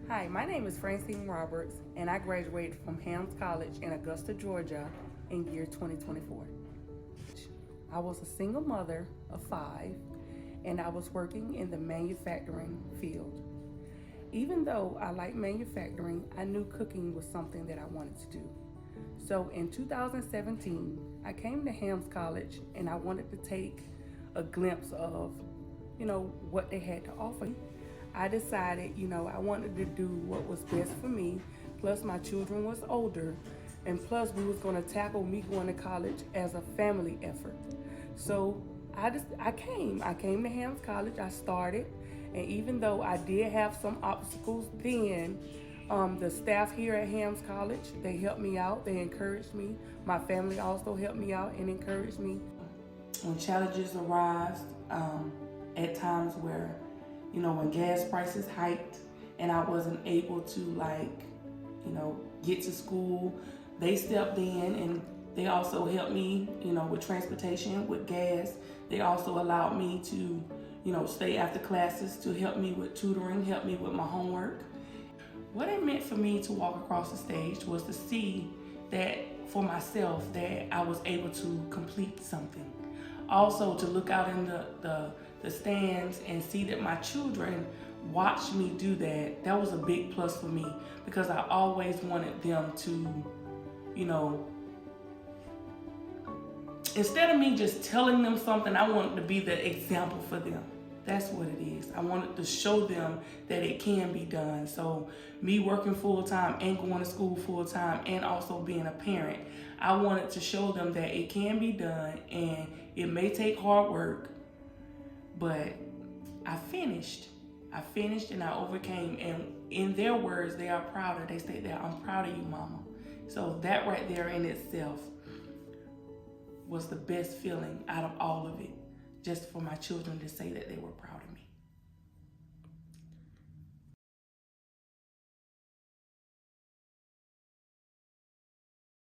Hi, my name is Francine Roberts, and I graduated from Helms College in Augusta, Georgia in year 2024. I was a single mother of 5, and I was working in the manufacturing field. Even though I like manufacturing, I knew cooking was something that I wanted to do. So in 2017, I came to Helms College and I wanted to take a glimpse of, what they had to offer. I decided, I wanted to do what was best for me. Plus my children was older, and plus we was going to tackle me going to college as a family effort. So I came to Helms College. I started, and even though I did have some obstacles then, the staff here at Helms College, they helped me out. They encouraged me. My family also helped me out and encouraged me. When challenges arise, at times where, when gas prices hiked and I wasn't able to get to school, they stepped in and they also helped me, with transportation, with gas. They also allowed me to, stay after classes to help me with tutoring, help me with my homework. What it meant for me to walk across the stage was to see that for myself that I was able to complete something. Also to look out in the stands and see that my children watched me do that, that was a big plus for me because I always wanted them to, instead of me just telling them something, I wanted to be the example for them. That's what it is. I wanted to show them that it can be done. So me working full time and going to school full time and also being a parent, I wanted to show them that it can be done and it may take hard work, but I finished. I finished and I overcame. And in their words, they are prouder. They say that I'm proud of you, mama. So that right there in itself was the best feeling out of all of it, just for my children to say that they were proud of me.